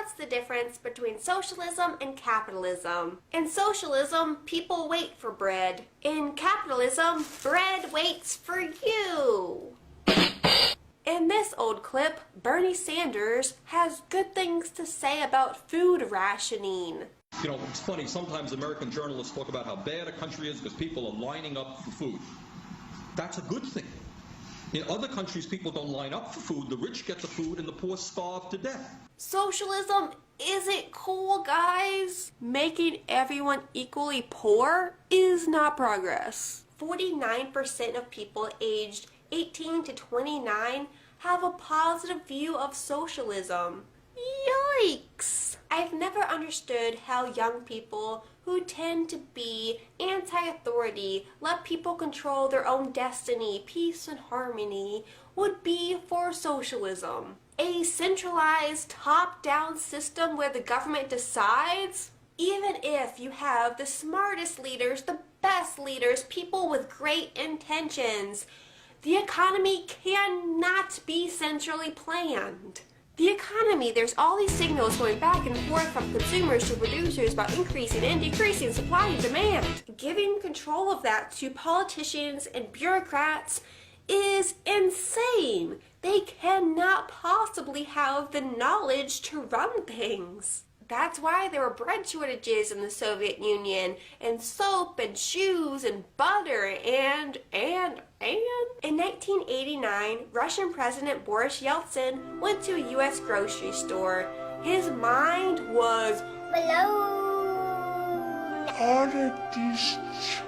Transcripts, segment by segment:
what's the difference between socialism and capitalism? In socialism, people wait for bread. In capitalism, bread waits for you. In this old clip, Bernie Sanders has good things to say about food rationing. You know, it's funny, sometimes American journalists talk about how bad a country is because people are lining up for food. That's a good thing. In other countries, people don't line up for food. The rich get the food and the poor starve to death. Socialism isn't cool, guys. Making everyone equally poor is not progress. 49% of people aged 18 to 29 have a positive view of socialism. Yikes! I've never understood how young people who tend to be anti-authority, let people control their own destiny, peace and harmony, would be for socialism. A centralized, top-down system where the government decides? Even if you have the smartest leaders, the best leaders, people with great intentions, the economy cannot be centrally planned. The economy, there's all these signals going back and forth from consumers to producers about increasing and decreasing supply and demand. Giving control of that to politicians and bureaucrats is insane. They cannot possibly have the knowledge to run things. That's why there were bread shortages in the Soviet Union, and soap, and shoes, and butter, and. In 1989, Russian President Boris Yeltsin went to a U.S. grocery store. His mind was blown. All of these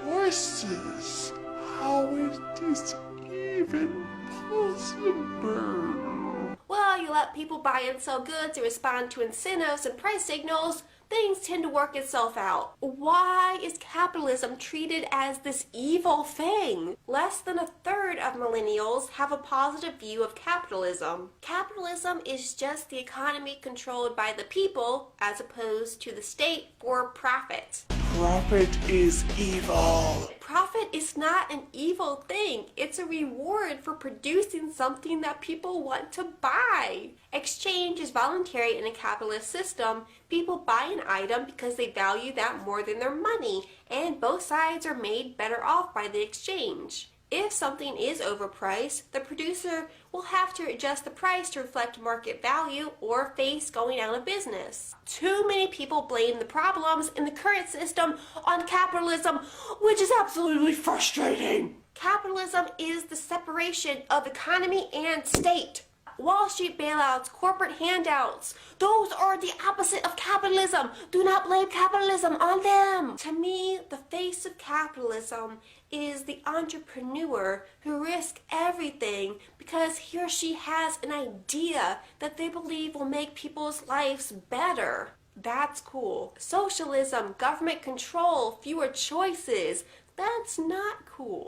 choices, how is this even possible? Well, you let people buy and sell goods and respond to incentives and price signals, things tend to work itself out. Why is capitalism treated as this evil thing? Less than a third of millennials have a positive view of capitalism. Capitalism is just the economy controlled by the people as opposed to the state for profit. Profit is evil. Profit is not an evil thing. It's a reward for producing something that people want to buy. Exchange is voluntary in a capitalist system. People buy an item because they value that more than their money, and both sides are made better off by the exchange. If something is overpriced, the producer will have to adjust the price to reflect market value or face going out of business. Too many people blame the problems in the current system on capitalism, which is absolutely frustrating. Capitalism is the separation of economy and state. Wall Street bailouts, corporate handouts, those are the opposite of capitalism. Do not blame capitalism on them. To me, the face of capitalism is the entrepreneur who risks everything because he or she has an idea that they believe will make people's lives better. That's cool. Socialism, government control, fewer choices, that's not cool.